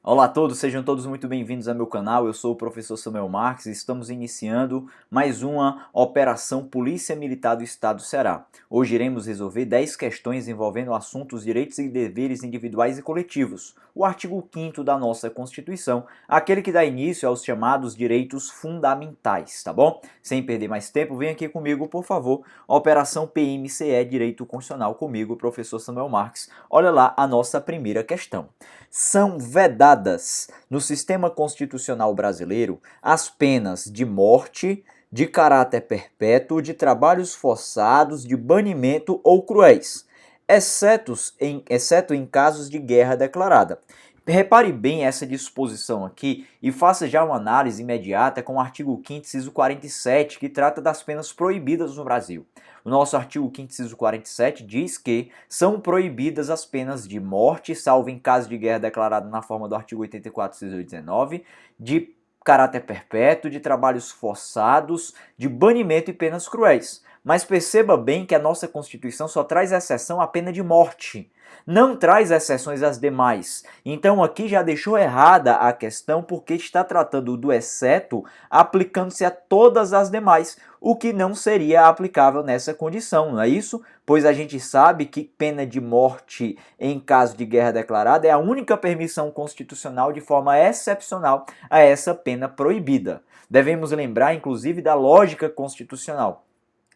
Olá a todos, sejam todos muito bem-vindos ao meu canal. Eu sou o professor Samuel Marques e estamos iniciando mais uma Operação Polícia Militar do Estado do Ceará. Hoje iremos resolver 10 questões envolvendo assuntos, direitos e deveres individuais e coletivos, o artigo 5º da nossa Constituição, aquele que dá início aos chamados direitos fundamentais, tá bom? Sem perder mais tempo, vem aqui comigo, por favor, Operação PMCE Direito Constitucional comigo, professor Samuel Marques. Olha lá a nossa primeira questão. São vedadas no sistema constitucional brasileiro as penas de morte, de caráter perpétuo, de trabalhos forçados, de banimento ou cruéis, exceto em casos de guerra declarada. Repare bem essa disposição aqui e faça já uma análise imediata com o artigo 5º, inciso 47, que trata das penas proibidas no Brasil. O nosso artigo 5º, inciso 47 diz que são proibidas as penas de morte, salvo em caso de guerra declarada na forma do artigo 84, inciso 19, de caráter perpétuo, de trabalhos forçados, de banimento e penas cruéis. Mas perceba bem que a nossa Constituição só traz exceção à pena de morte. Não traz exceções às demais. Então aqui já deixou errada a questão porque está tratando do exceto aplicando-se a todas as demais, o que não seria aplicável nessa condição, não é isso? Pois a gente sabe que pena de morte em caso de guerra declarada é a única permissão constitucional de forma excepcional a essa pena proibida. Devemos lembrar inclusive da lógica constitucional.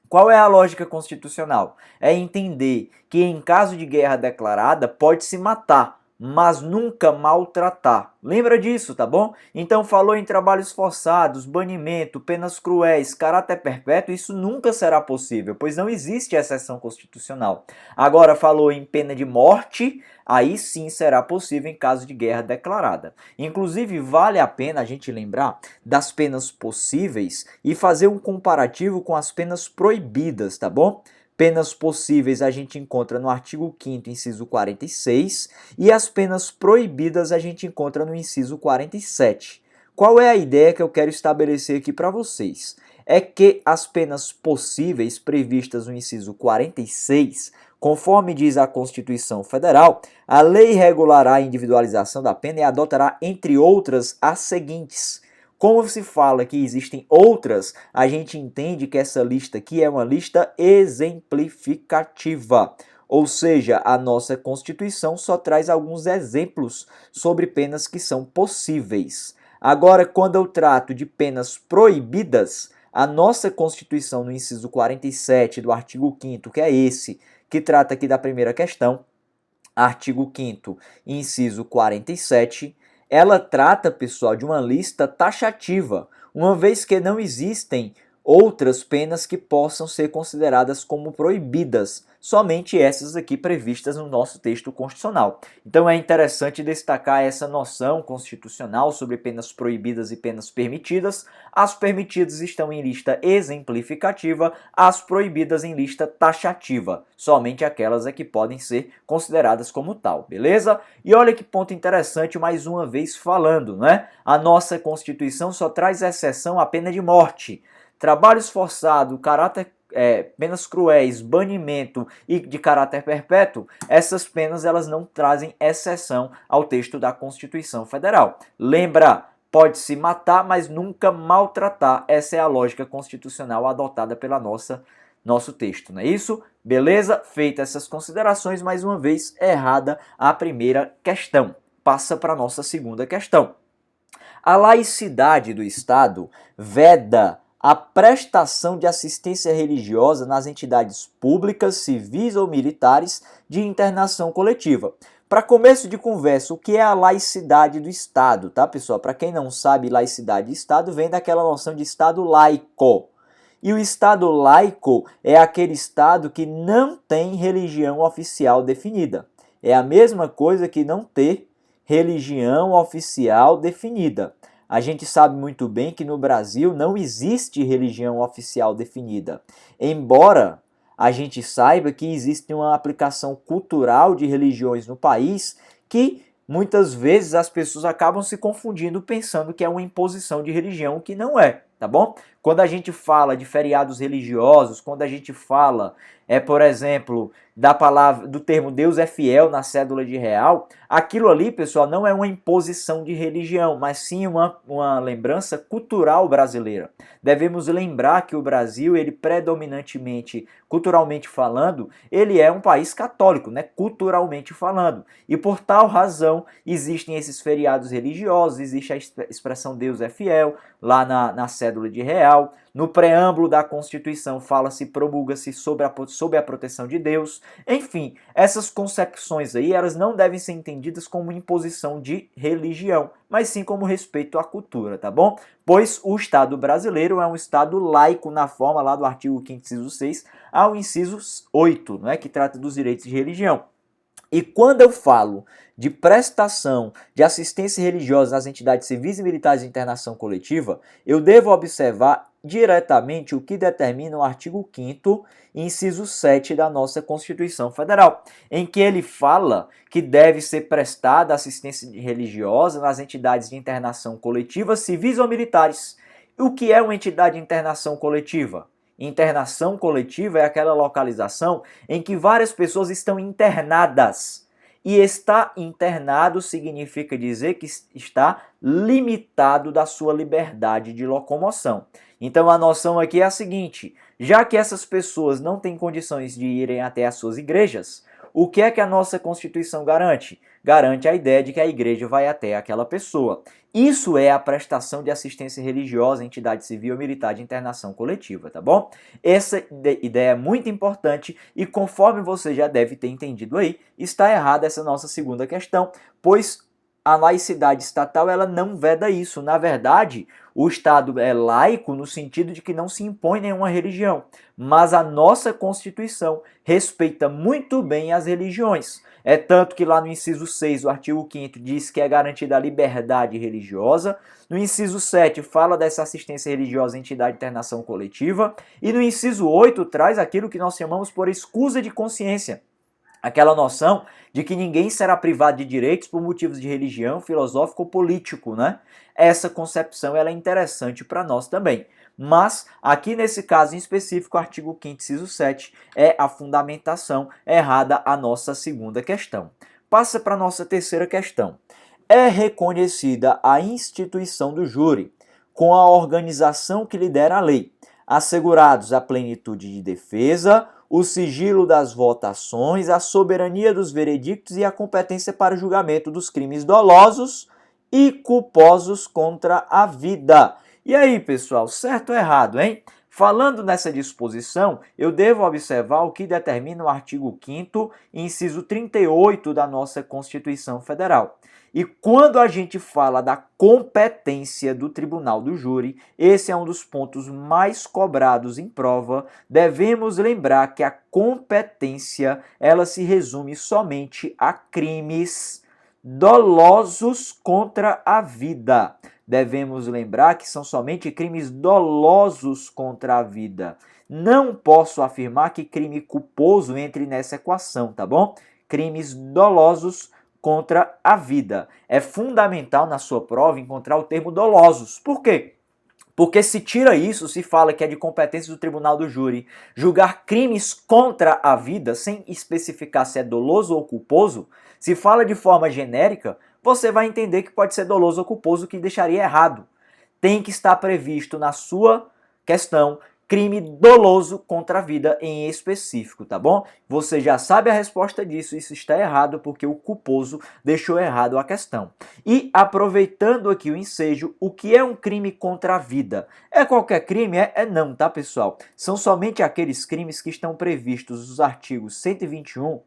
Qual é a lógica constitucional? É entender que em caso de guerra declarada pode-se matar, mas nunca maltratar. Lembra disso, tá bom? Então falou em trabalhos forçados, banimento, penas cruéis, caráter perpétuo, isso nunca será possível, pois não existe exceção constitucional. Agora falou em pena de morte, aí sim será possível em caso de guerra declarada. Inclusive vale a pena a gente lembrar das penas possíveis e fazer um comparativo com as penas proibidas, tá bom? Penas possíveis a gente encontra no artigo 5º, inciso 46, e as penas proibidas a gente encontra no inciso 47. Qual é a ideia que eu quero estabelecer aqui para vocês? É que as penas possíveis previstas no inciso 46, conforme diz a Constituição Federal, a lei regulará a individualização da pena e adotará, entre outras, as seguintes. Como se fala que existem outras, a gente entende que essa lista aqui é uma lista exemplificativa. Ou seja, a nossa Constituição só traz alguns exemplos sobre penas que são possíveis. Agora, quando eu trato de penas proibidas, a nossa Constituição, no inciso 47 do artigo 5º, que é esse, que trata aqui da primeira questão, artigo 5º, inciso 47, ela trata, pessoal, de uma lista taxativa, uma vez que não existem outras penas que possam ser consideradas como proibidas, somente essas aqui previstas no nosso texto constitucional. Então é interessante destacar essa noção constitucional sobre penas proibidas e penas permitidas. As permitidas estão em lista exemplificativa, as proibidas em lista taxativa. Somente aquelas é que podem ser consideradas como tal, beleza? E olha que ponto interessante, mais uma vez falando, né? A nossa Constituição só traz exceção à pena de morte. Trabalhos forçados, penas cruéis, banimento e de caráter perpétuo, essas penas elas não trazem exceção ao texto da Constituição Federal. Lembra, pode-se matar, mas nunca maltratar. Essa é a lógica constitucional adotada pela nosso texto, não é isso? Beleza? Feitas essas considerações, mais uma vez, errada a primeira questão. Passa para a nossa segunda questão. A laicidade do Estado veda a prestação de assistência religiosa nas entidades públicas, civis ou militares de internação coletiva. Para começo de conversa, o que é a laicidade do Estado, tá, pessoal? Para quem não sabe, laicidade de Estado vem daquela noção de Estado laico. E o Estado laico é aquele Estado que não tem religião oficial definida. É a mesma coisa que não ter religião oficial definida. A gente sabe muito bem que no Brasil não existe religião oficial definida, embora a gente saiba que existe uma aplicação cultural de religiões no país que muitas vezes as pessoas acabam se confundindo pensando que é uma imposição de religião, que não é. tá bom? Quando a gente fala de feriados religiosos, quando a gente fala, por exemplo, da palavra, do termo Deus é fiel na cédula de real, aquilo ali, pessoal, não é uma imposição de religião, mas sim uma lembrança cultural brasileira. Devemos lembrar que o Brasil, ele predominantemente, culturalmente falando, ele é um país católico, né? Culturalmente falando. E por tal razão, existem esses feriados religiosos, existe a expressão Deus é fiel, lá na cédula de real. No preâmbulo da Constituição fala-se, promulga-se sob a proteção de Deus. Enfim, essas concepções aí, elas não devem ser entendidas como imposição de religião, mas sim como respeito à cultura, tá bom? Pois o Estado brasileiro é um Estado laico na forma lá do artigo 5º, inciso 6, ao inciso 8, né, que trata dos direitos de religião. E quando eu falo de prestação de assistência religiosa nas entidades civis e militares de internação coletiva, eu devo observar diretamente o que determina o artigo 5º, inciso 7 da nossa Constituição Federal, em que ele fala que deve ser prestada assistência religiosa nas entidades de internação coletiva, civis ou militares. O que é uma entidade de internação coletiva? Internação coletiva é aquela localização em que várias pessoas estão internadas. E estar internado significa dizer que está limitado da sua liberdade de locomoção. Então a noção aqui é a seguinte: já que essas pessoas não têm condições de irem até as suas igrejas, o que é que a nossa Constituição garante? Garante a ideia de que a igreja vai até aquela pessoa. Isso é a prestação de assistência religiosa, entidade civil ou militar de internação coletiva, tá bom? Essa ideia é muito importante e, conforme você já deve ter entendido aí, está errada essa nossa segunda questão, pois a laicidade estatal, ela não veda isso. Na verdade, o Estado é laico no sentido de que não se impõe nenhuma religião, mas a nossa Constituição respeita muito bem as religiões. É tanto que lá no inciso 6, o artigo 5º diz que é garantida a liberdade religiosa. No inciso 7 fala dessa assistência religiosa à entidade de internação coletiva. E no inciso 8 traz aquilo que nós chamamos por escusa de consciência. Aquela noção de que ninguém será privado de direitos por motivos de religião, filosófico ou político, né? Essa concepção ela é interessante para nós também. Mas, aqui nesse caso em específico, o artigo 5º, inciso 7, é a fundamentação errada a nossa segunda questão. Passa para a nossa terceira questão. É reconhecida a instituição do júri com a organização que lidera a lei, assegurados a plenitude de defesa, o sigilo das votações, a soberania dos veredictos e a competência para o julgamento dos crimes dolosos e culposos contra a vida. E aí, pessoal, certo ou errado, hein? Falando nessa disposição, eu devo observar o que determina o artigo 5º, inciso 38 da nossa Constituição Federal. E quando a gente fala da competência do Tribunal do Júri, esse é um dos pontos mais cobrados em prova. Devemos lembrar que a competência, ela se resume somente a crimes dolosos contra a vida. Devemos lembrar que são somente crimes dolosos contra a vida. Não posso afirmar que crime culposo entre nessa equação, tá bom? Crimes dolosos contra a vida. É fundamental na sua prova encontrar o termo dolosos. Por quê? Porque se tira isso, se fala que é de competência do Tribunal do Júri julgar crimes contra a vida, sem especificar se é doloso ou culposo, se fala de forma genérica, você vai entender que pode ser doloso ou culposo, que deixaria errado. Tem que estar previsto na sua questão crime doloso contra a vida em específico, tá bom? Você já sabe a resposta disso, isso está errado porque o culposo deixou errado a questão. E aproveitando aqui o ensejo, o que é um crime contra a vida? É qualquer crime? Não, tá, pessoal? São somente aqueles crimes que estão previstos nos artigos 121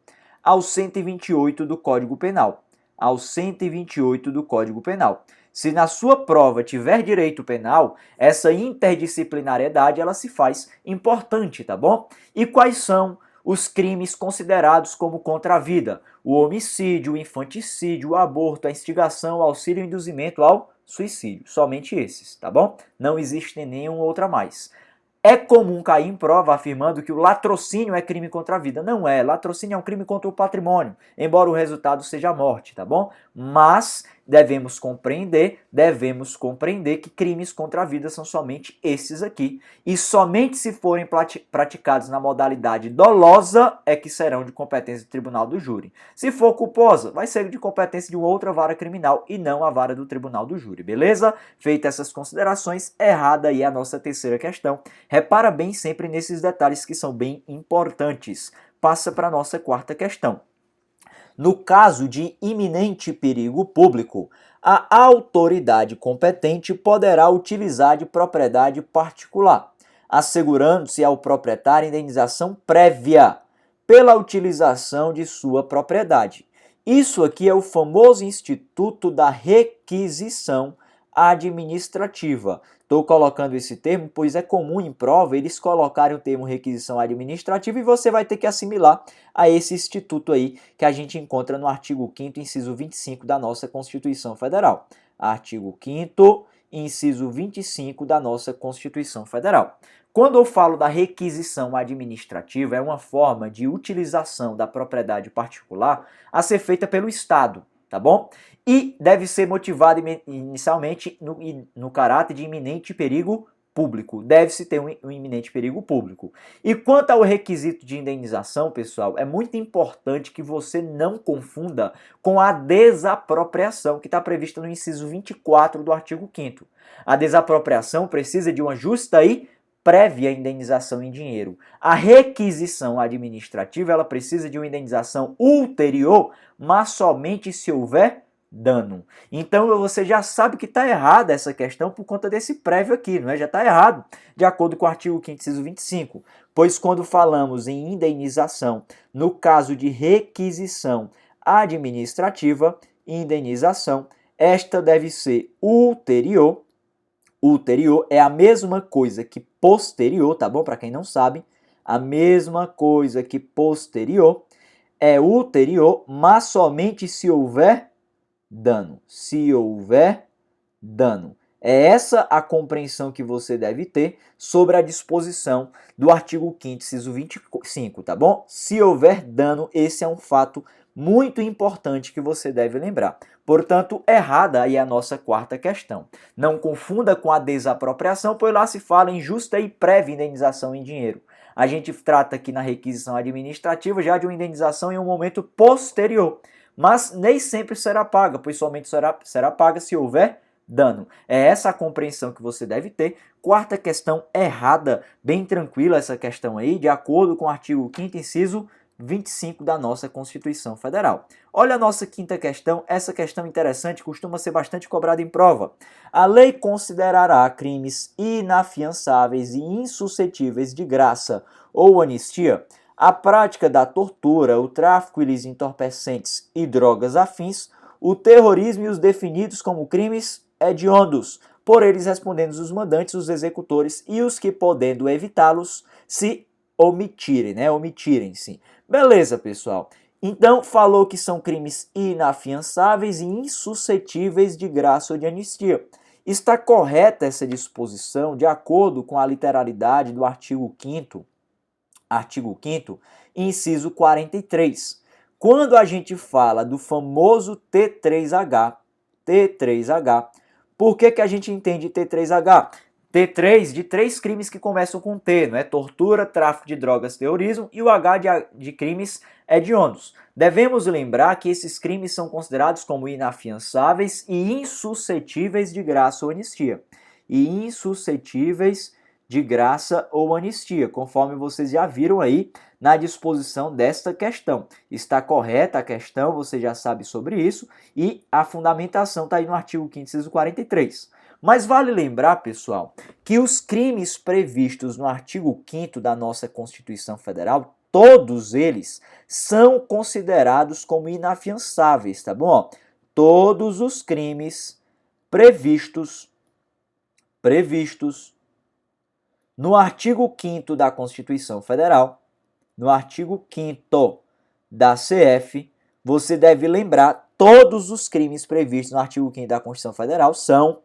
ao 128 do Código Penal. Ao 128 do Código Penal. Se na sua prova tiver direito penal, essa interdisciplinariedade ela se faz importante, tá bom? E quais são os crimes considerados como contra a vida? O homicídio, o infanticídio, o aborto, a instigação, o auxílio e induzimento ao suicídio. Somente esses, tá bom? Não existe nenhuma outra mais. É comum cair em prova afirmando que o latrocínio é crime contra a vida. Não é. Latrocínio é um crime contra o patrimônio, embora o resultado seja a morte, tá bom? Mas devemos compreender que crimes contra a vida são somente esses aqui. E somente se forem praticados na modalidade dolosa é que serão de competência do tribunal do júri. Se for culposa, vai ser de competência de uma outra vara criminal e não a vara do tribunal do júri, beleza? Feitas essas considerações, errada aí a nossa terceira questão. Repara bem sempre nesses detalhes que são bem importantes. Passa para a nossa quarta questão. No caso de iminente perigo público, a autoridade competente poderá utilizar de propriedade particular, assegurando-se ao proprietário indenização prévia pela utilização de sua propriedade. Isso aqui é o famoso instituto da requisição administrativa. Estou colocando esse termo, pois é comum em prova eles colocarem o termo requisição administrativa e você vai ter que assimilar a esse instituto aí que a gente encontra no artigo 5º, inciso 25 da nossa Constituição Federal. Artigo 5º, inciso 25 da nossa Constituição Federal. Quando eu falo da requisição administrativa, é uma forma de utilização da propriedade particular a ser feita pelo Estado, tá bom? E deve ser motivado inicialmente no caráter de iminente perigo público. Deve-se ter um iminente perigo público. E quanto ao requisito de indenização, pessoal, é muito importante que você não confunda com a desapropriação, que está prevista no inciso 24 do artigo 5º. A desapropriação precisa de uma justa e prévia indenização em dinheiro. A requisição administrativa, ela precisa de uma indenização ulterior, mas somente se houver dano. Então você já sabe que está errada essa questão por conta desse prévio aqui, não é? Já está errado, de acordo com o artigo 5º, inciso 25. Pois quando falamos em indenização, no caso de requisição administrativa, indenização, esta deve ser ulterior. Ulterior é a mesma coisa que posterior, tá bom? Para quem não sabe, a mesma coisa que posterior é ulterior, mas somente se houver dano. Se houver dano. É essa a compreensão que você deve ter sobre a disposição do artigo 5º, inciso 25, tá bom? Se houver dano, esse é um fato muito importante que você deve lembrar. Portanto, errada aí a nossa quarta questão. Não confunda com a desapropriação, pois lá se fala em justa e prévia indenização em dinheiro. A gente trata aqui na requisição administrativa já de uma indenização em um momento posterior, mas nem sempre será paga, pois somente será paga se houver dano. É essa a compreensão que você deve ter. Quarta questão errada, bem tranquila essa questão aí, de acordo com o artigo 5º, inciso 25 da nossa Constituição Federal. Olha a nossa quinta questão, essa questão interessante, costuma ser bastante cobrada em prova. A lei considerará crimes inafiançáveis e insuscetíveis de graça ou anistia a prática da tortura, o tráfico ilícito de entorpecentes e drogas afins, o terrorismo e os definidos como crimes hediondos, por eles respondendo os mandantes, os executores e os que, podendo evitá-los, se omitirem, né? Omitirem-se. Beleza, pessoal. Então, falou que são crimes inafiançáveis e insuscetíveis de graça ou de anistia. Está correta essa disposição de acordo com a literalidade do artigo 5º, inciso 43. Quando a gente fala do famoso T3H, por que a gente entende T3H? T3 de 3 crimes que começam com T, não é? Tortura, tráfico de drogas, terrorismo, e o H de crimes hediondos. Devemos lembrar que esses crimes são considerados como inafiançáveis e insuscetíveis de graça ou anistia. Conforme vocês já viram aí na disposição desta questão. Está correta a questão, você já sabe sobre isso, e a fundamentação está aí no artigo 5º, inciso 43. Mas vale lembrar, pessoal, que os crimes previstos no artigo 5º da nossa Constituição Federal, todos eles são considerados como inafiançáveis, tá bom? Todos os crimes previstos no artigo 5º da Constituição Federal, no artigo 5º da CF, você deve lembrar, todos os crimes previstos no artigo 5º da Constituição Federal são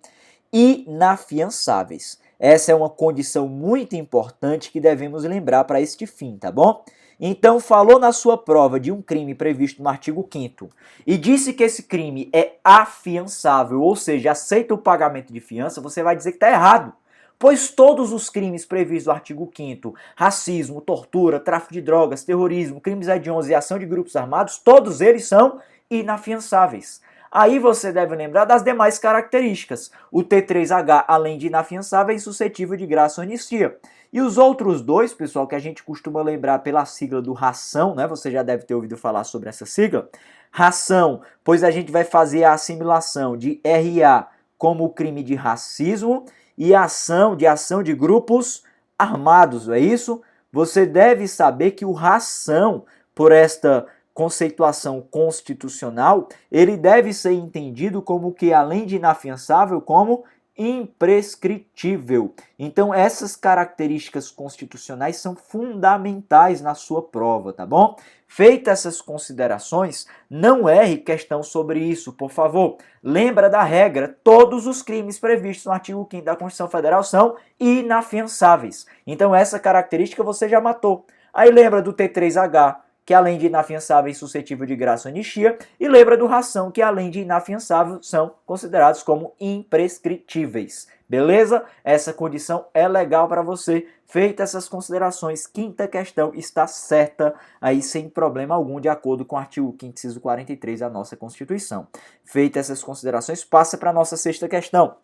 inafiançáveis. Essa é uma condição muito importante que devemos lembrar para este fim, tá bom? Então, falou na sua prova de um crime previsto no artigo 5º e disse que esse crime é afiançável, ou seja, aceita o pagamento de fiança, você vai dizer que está errado. Pois todos os crimes previstos no artigo 5º, racismo, tortura, tráfico de drogas, terrorismo, crimes hediondos e ação de grupos armados, todos eles são inafiançáveis. Aí você deve lembrar das demais características. O T3H, além de inafiançável, é insuscetível de graça ou anistia. E os outros dois, pessoal, que a gente costuma lembrar pela sigla do ração, né? Você já deve ter ouvido falar sobre essa sigla. Ração, pois a gente vai fazer a assimilação de RA como o crime de racismo e ação de grupos armados, não é isso? Você deve saber que o ração, por esta conceituação constitucional, ele deve ser entendido como que, além de inafiançável, como imprescritível. Então, essas características constitucionais são fundamentais na sua prova, tá bom? Feitas essas considerações, não erre questão sobre isso, por favor. Lembra da regra, todos os crimes previstos no artigo 5º da Constituição Federal são inafiançáveis. Então, essa característica você já matou. Aí lembra do T3H, que além de inafiançável é suscetível de graça ou anistia, e lembra do ração, que além de inafiançável são considerados como imprescritíveis. Beleza? Essa condição é legal para você. Feitas essas considerações, quinta questão está certa, aí sem problema algum, de acordo com o artigo 5º, inciso 43 da nossa Constituição. Feitas essas considerações, passa para a nossa sexta questão.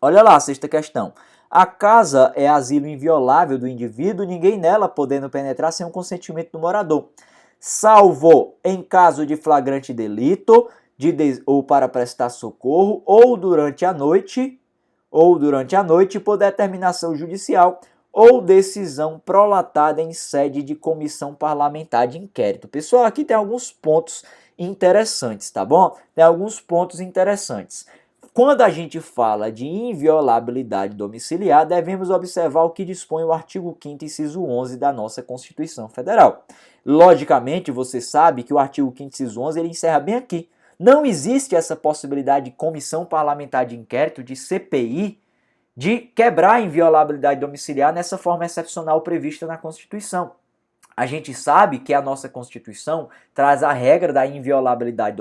Olha lá a sexta questão. A casa é asilo inviolável do indivíduo, ninguém nela podendo penetrar sem o consentimento do morador, salvo em caso de flagrante delito, ou para prestar socorro, ou durante a noite, por determinação judicial, ou decisão prolatada em sede de comissão parlamentar de inquérito. Pessoal, aqui tem alguns pontos interessantes, tá bom? Tem alguns pontos interessantes. Quando a gente fala de inviolabilidade domiciliar, devemos observar o que dispõe o artigo 5º, inciso 11 da nossa Constituição Federal. Logicamente, você sabe que o artigo 5º, inciso 11, ele encerra bem aqui. Não existe essa possibilidade de comissão parlamentar de inquérito, de CPI, de quebrar a inviolabilidade domiciliar nessa forma excepcional prevista na Constituição. A gente sabe que a nossa Constituição traz a regra da inviolabilidade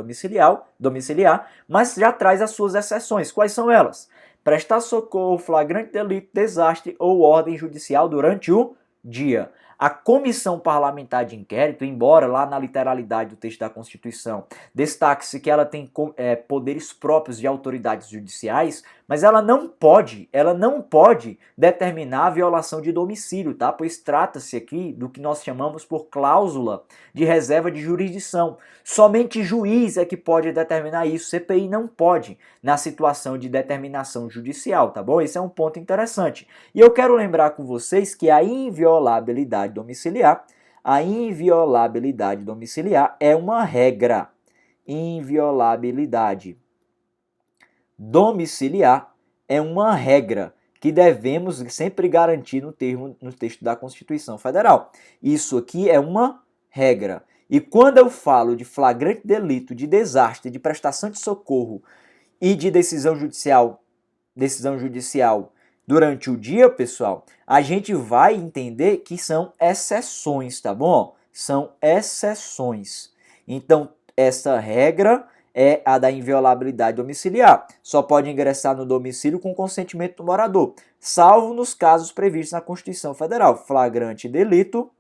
domiciliar, mas já traz as suas exceções. Quais são elas? Prestar socorro, flagrante delito, desastre ou ordem judicial durante o dia. A comissão parlamentar de inquérito, embora lá na literalidade do texto da Constituição destaque-se que ela tem poderes próprios de autoridades judiciais, mas ela não pode determinar a violação de domicílio, tá? Pois trata-se aqui do que nós chamamos por cláusula de reserva de jurisdição. Somente juiz é que pode determinar isso, CPI não pode, na situação de determinação judicial, tá bom? Esse é um ponto interessante. E eu quero lembrar com vocês que a inviolabilidade domiciliar é uma regra. Inviolabilidade domiciliar é uma regra que devemos sempre garantir no texto da Constituição Federal. Isso aqui é uma regra. E quando eu falo de flagrante delito, de desastre, de prestação de socorro e de decisão judicial durante o dia, pessoal, a gente vai entender que são exceções, tá bom? São exceções. Então, essa regra é a da inviolabilidade domiciliar. Só pode ingressar no domicílio com consentimento do morador, salvo nos casos previstos na Constituição Federal. Flagrante delito,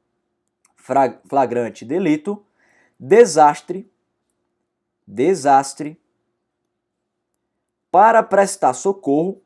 desastre, para prestar socorro,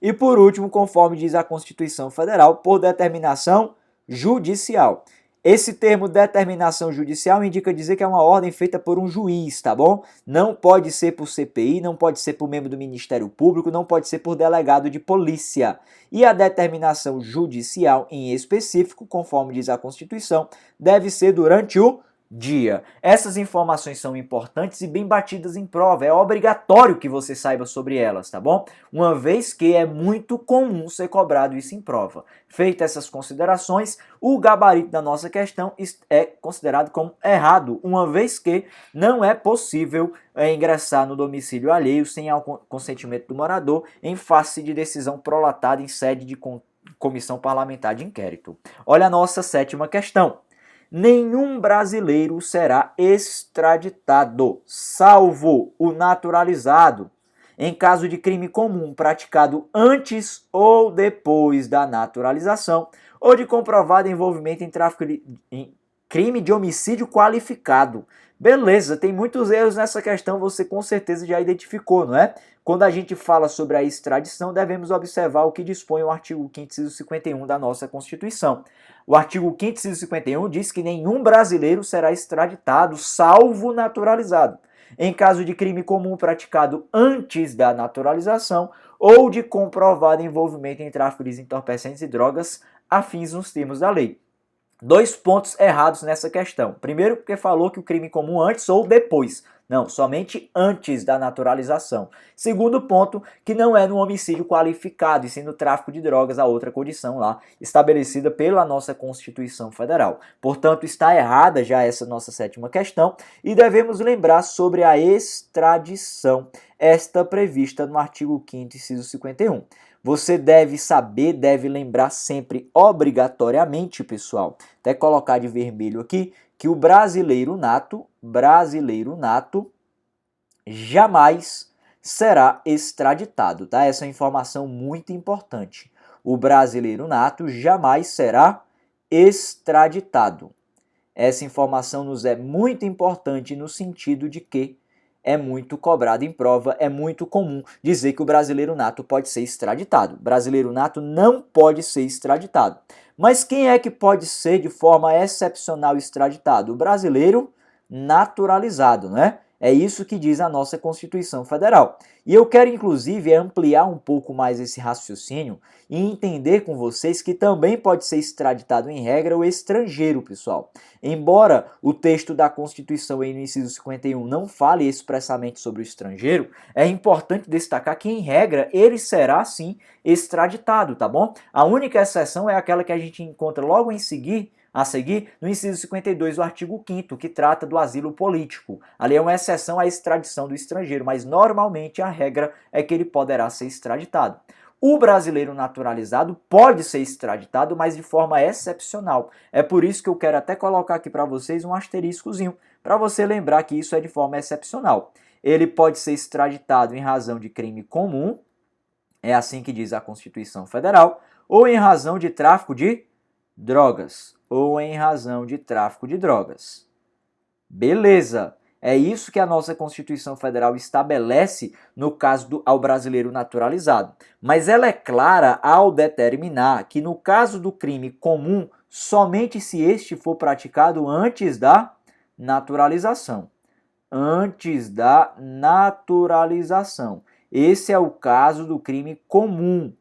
e por último, conforme diz a Constituição Federal, por determinação judicial. Esse termo determinação judicial indica dizer que é uma ordem feita por um juiz, tá bom? Não pode ser por CPI, não pode ser por membro do Ministério Público, não pode ser por delegado de polícia. E a determinação judicial em específico, conforme diz a Constituição, deve ser durante o dia. Essas informações são importantes e bem batidas em prova, é obrigatório que você saiba sobre elas, tá bom? Uma vez que é muito comum ser cobrado isso em prova. Feitas essas considerações, o gabarito da nossa questão é considerado como errado, uma vez que não é possível ingressar no domicílio alheio sem o consentimento do morador em face de decisão prolatada em sede de comissão parlamentar de inquérito. Olha a nossa sétima questão. Nenhum brasileiro será extraditado, salvo o naturalizado, em caso de crime comum praticado antes ou depois da naturalização, ou de comprovado envolvimento em crime de homicídio qualificado. Beleza, tem muitos erros nessa questão, você com certeza já identificou, não é? Quando a gente fala sobre a extradição, devemos observar o que dispõe o artigo 5º, inciso 51 da nossa Constituição. O artigo 5º, inciso 51 diz que nenhum brasileiro será extraditado, salvo naturalizado, em caso de crime comum praticado antes da naturalização ou de comprovado envolvimento em tráfico de entorpecentes e drogas afins nos termos da lei. Dois pontos errados nessa questão. Primeiro, porque falou que o crime comum antes ou depois. Não, somente antes da naturalização. Segundo ponto, que não é no homicídio qualificado, e sim no tráfico de drogas, a outra condição lá, estabelecida pela nossa Constituição Federal. Portanto, está errada já essa nossa sétima questão, e devemos lembrar sobre a extradição, esta prevista no artigo 5º, inciso 51. Você deve saber, deve lembrar sempre, obrigatoriamente, pessoal, até colocar de vermelho aqui, que o brasileiro nato jamais será extraditado, tá? Essa é uma informação muito importante. O brasileiro nato jamais será extraditado. Essa informação nos é muito importante no sentido de que é muito cobrado em prova, é muito comum dizer que o brasileiro nato pode ser extraditado. O brasileiro nato não pode ser extraditado. Mas quem é que pode ser de forma excepcional extraditado? O brasileiro naturalizado, né? É isso que diz a nossa Constituição Federal. E eu quero, inclusive, ampliar um pouco mais esse raciocínio e entender com vocês que também pode ser extraditado em regra o estrangeiro, pessoal. Embora o texto da Constituição aí no inciso 51 não fale expressamente sobre o estrangeiro, é importante destacar que, em regra, ele será, sim, extraditado, tá bom? A única exceção é aquela que a gente encontra logo a seguir, no inciso 52 do artigo 5º, que trata do asilo político. Ali é uma exceção à extradição do estrangeiro, mas normalmente a regra é que ele poderá ser extraditado. O brasileiro naturalizado pode ser extraditado, mas de forma excepcional. É por isso que eu quero até colocar aqui para vocês um asteriscozinho, para você lembrar que isso é de forma excepcional. Ele pode ser extraditado em razão de crime comum, é assim que diz a Constituição Federal, ou em razão de tráfico de drogas. Beleza! É isso que a nossa Constituição Federal estabelece no caso ao brasileiro naturalizado. Mas ela é clara ao determinar que no caso do crime comum, somente se este for praticado antes da naturalização. Esse é o caso do crime comum.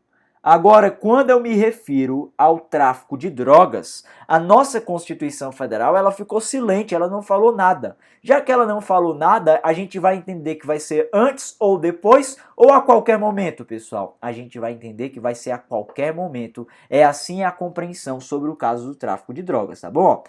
Agora, quando eu me refiro ao tráfico de drogas, a nossa Constituição Federal ela ficou silente, ela não falou nada. Já que ela não falou nada, a gente vai entender que vai ser antes ou depois ou a qualquer momento, pessoal. A gente vai entender que vai ser a qualquer momento. É assim a compreensão sobre o caso do tráfico de drogas, tá bom?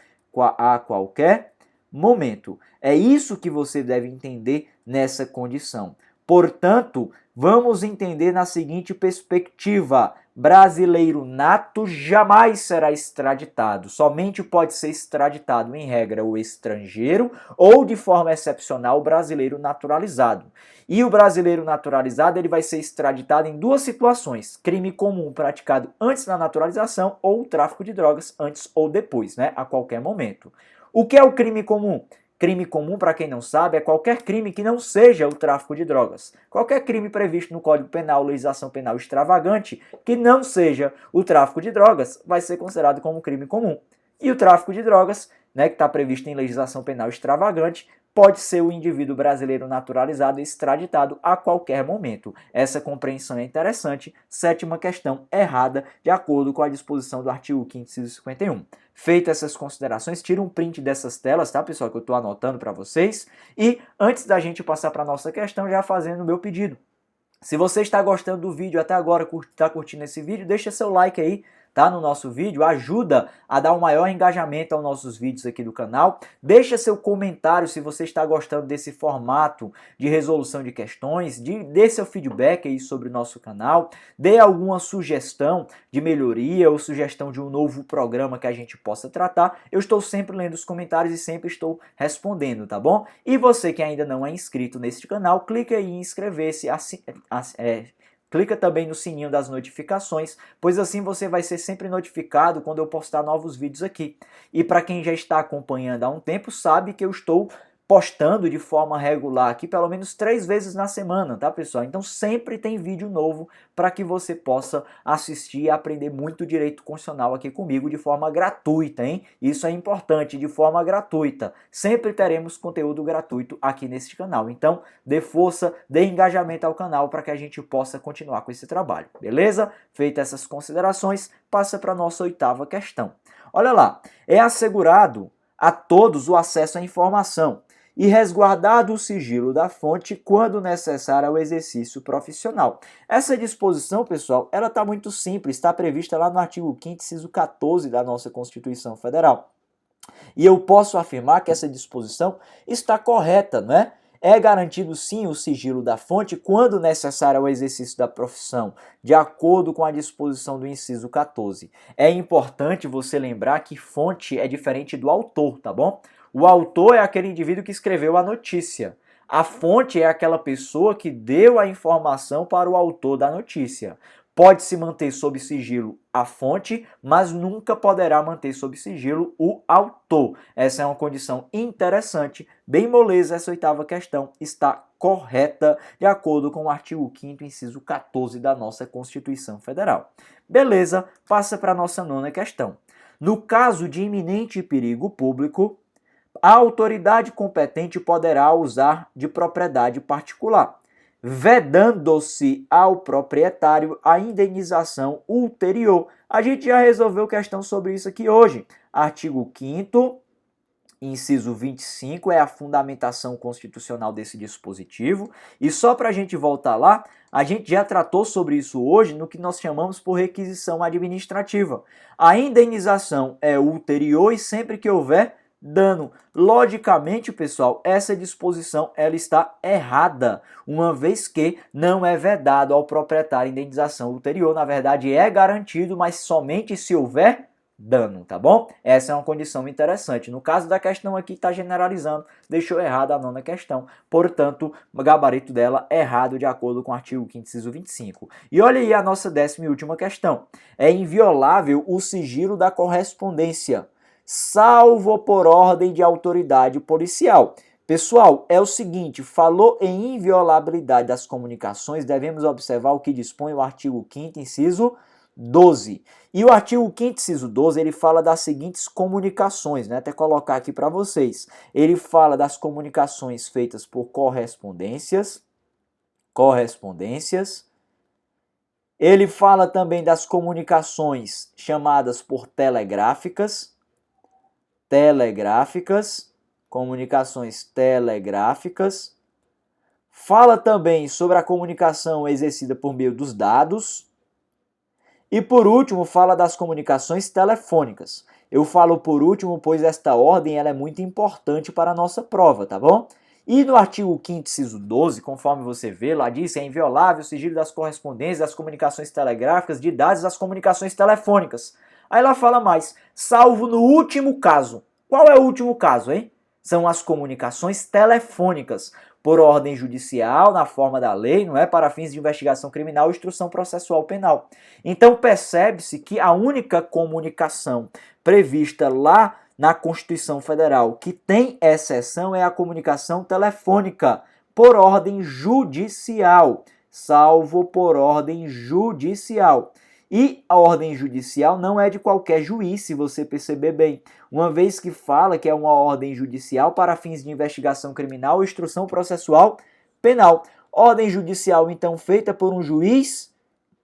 A qualquer momento. É isso que você deve entender nessa condição. Portanto, vamos entender na seguinte perspectiva: brasileiro nato jamais será extraditado, somente pode ser extraditado em regra o estrangeiro ou de forma excepcional o brasileiro naturalizado. E o brasileiro naturalizado ele vai ser extraditado em duas situações: crime comum praticado antes da naturalização ou tráfico de drogas antes ou depois, né, a qualquer momento. O que é o crime comum? Crime comum, para quem não sabe, é qualquer crime que não seja o tráfico de drogas. Qualquer crime previsto no Código Penal, legislação penal extravagante, que não seja o tráfico de drogas, vai ser considerado como crime comum. E o tráfico de drogas, né, que está previsto em legislação penal extravagante, pode ser o indivíduo brasileiro naturalizado e extraditado a qualquer momento. Essa compreensão é interessante. Sétima questão errada, de acordo com a disposição do artigo 5º, inciso 51. Feitas essas considerações, tira um print dessas telas, tá, pessoal, que eu estou anotando para vocês. E antes da gente passar para a nossa questão, já fazendo o meu pedido. Se você está gostando do vídeo até agora, está curtindo esse vídeo, deixa seu like aí, tá, no nosso vídeo, ajuda a dar um maior engajamento aos nossos vídeos aqui do canal. Deixa seu comentário se você está gostando desse formato de resolução de questões, dê seu feedback aí sobre o nosso canal, dê alguma sugestão de melhoria ou sugestão de um novo programa que a gente possa tratar. Eu estou sempre lendo os comentários e sempre estou respondendo, tá bom? E você que ainda não é inscrito neste canal, clica aí em inscrever-se, clica também no sininho das notificações, pois assim você vai ser sempre notificado quando eu postar novos vídeos aqui. E para quem já está acompanhando há um tempo, sabe que eu estou postando de forma regular aqui pelo menos 3 vezes na semana, tá, pessoal? Então sempre tem vídeo novo para que você possa assistir e aprender muito direito constitucional aqui comigo de forma gratuita, hein? Isso é importante, de forma gratuita. Sempre teremos conteúdo gratuito aqui neste canal. Então, dê força, dê engajamento ao canal para que a gente possa continuar com esse trabalho, beleza? Feitas essas considerações, passa para a nossa 8ª questão. Olha lá, é assegurado a todos o acesso à informação e resguardado o sigilo da fonte quando necessário ao exercício profissional. Essa disposição, pessoal, ela está muito simples, está prevista lá no artigo 5º, inciso 14 da nossa Constituição Federal. E eu posso afirmar que essa disposição está correta, não é? É garantido sim o sigilo da fonte quando necessário ao exercício da profissão, de acordo com a disposição do inciso 14. É importante você lembrar que fonte é diferente do autor, tá bom? O autor é aquele indivíduo que escreveu a notícia. A fonte é aquela pessoa que deu a informação para o autor da notícia. Pode-se manter sob sigilo a fonte, mas nunca poderá manter sob sigilo o autor. Essa é uma condição interessante, bem moleza. Essa 8ª questão está correta, de acordo com o artigo 5º, inciso 14 da nossa Constituição Federal. Beleza, passa para a nossa 9ª questão. No caso de iminente perigo público, a autoridade competente poderá usar de propriedade particular, vedando-se ao proprietário a indenização ulterior. A gente já resolveu questão sobre isso aqui hoje. Artigo 5º, inciso 25, é a fundamentação constitucional desse dispositivo. E só para a gente voltar lá, a gente já tratou sobre isso hoje no que nós chamamos por requisição administrativa. A indenização é ulterior e sempre que houver dano. Logicamente, pessoal, essa disposição ela está errada, uma vez que não é vedado ao proprietário indenização ulterior. Na verdade, é garantido, mas somente se houver dano, tá bom? Essa é uma condição interessante. No caso da questão aqui, está generalizando, deixou errada a 9ª questão. Portanto, o gabarito dela é errado de acordo com o artigo 5º, inciso 25. E olha aí a nossa 10ª e última questão. É inviolável o sigilo da correspondência, salvo por ordem de autoridade policial. Pessoal, é o seguinte, falou em inviolabilidade das comunicações, devemos observar o que dispõe o artigo 5º, inciso 12. E o artigo 5º, inciso 12, ele fala das seguintes comunicações, né? Até colocar aqui para vocês. Ele fala das comunicações feitas por correspondências. Ele fala também das comunicações chamadas por comunicações telegráficas. Fala também sobre a comunicação exercida por meio dos dados. E por último, fala das comunicações telefônicas. Eu falo por último, pois esta ordem ela é muito importante para a nossa prova, tá bom? E no artigo 5º, inciso 12, conforme você vê, lá diz, é inviolável o sigilo das correspondências, das comunicações telegráficas, de dados das comunicações telefônicas. Aí ela fala mais, salvo no último caso. Qual é o último caso, hein? São as comunicações telefônicas, por ordem judicial, na forma da lei, não é? Para fins de investigação criminal e instrução processual penal. Então percebe-se que a única comunicação prevista lá na Constituição Federal que tem exceção é a comunicação telefônica, por ordem judicial, salvo por ordem judicial. E a ordem judicial não é de qualquer juiz, se você perceber bem, uma vez que fala que é uma ordem judicial para fins de investigação criminal e instrução processual penal. Ordem judicial, então, feita por um juiz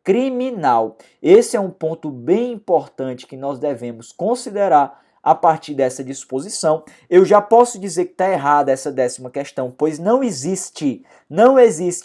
criminal. Esse é um ponto bem importante que nós devemos considerar a partir dessa disposição. Eu já posso dizer que está errada essa 10ª questão, pois não existe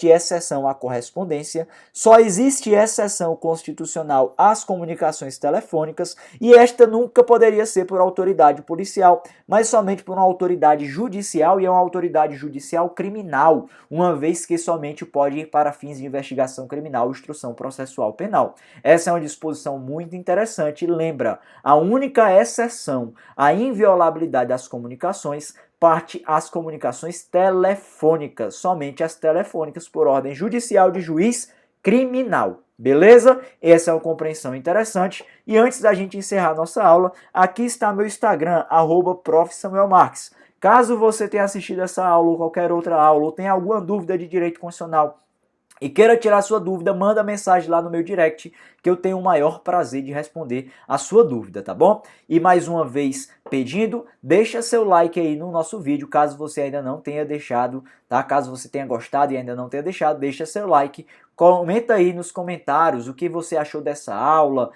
exceção à correspondência, só existe exceção constitucional às comunicações telefônicas, e esta nunca poderia ser por autoridade policial, mas somente por uma autoridade judicial, e é uma autoridade judicial criminal, uma vez que somente pode ir para fins de investigação criminal e instrução processual penal. Essa é uma disposição muito interessante. Lembra, a única exceção à inviolabilidade das comunicações parte às comunicações telefônicas, somente as telefônicas por ordem judicial de juiz criminal. Beleza? Essa é uma compreensão interessante. E antes da gente encerrar nossa aula, aqui está meu Instagram, @profsamuelmarques. Caso você tenha assistido essa aula ou qualquer outra aula, ou tenha alguma dúvida de direito constitucional e queira tirar sua dúvida, manda mensagem lá no meu direct, que eu tenho o maior prazer de responder a sua dúvida, tá bom? E mais uma vez pedindo, deixa seu like aí no nosso vídeo, caso você ainda não tenha deixado, tá? Caso você tenha gostado e ainda não tenha deixado, deixa seu like, comenta aí nos comentários o que você achou dessa aula,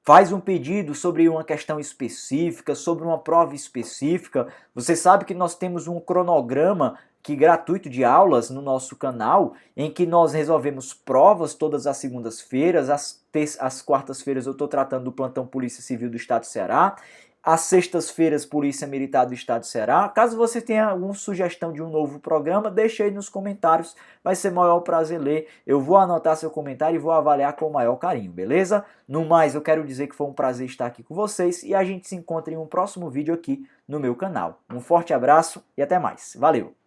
faz um pedido sobre uma questão específica, sobre uma prova específica. Você sabe que nós temos um cronograma gratuito de aulas no nosso canal, em que nós resolvemos provas todas as segundas-feiras, às quartas-feiras eu estou tratando do plantão Polícia Civil do Estado do Ceará, às sextas-feiras Polícia Militar do Estado do Ceará. Caso você tenha alguma sugestão de um novo programa, deixe aí nos comentários, vai ser o maior prazer ler, eu vou anotar seu comentário e vou avaliar com o maior carinho, beleza? No mais, eu quero dizer que foi um prazer estar aqui com vocês e a gente se encontra em um próximo vídeo aqui no meu canal. Um forte abraço e até mais. Valeu!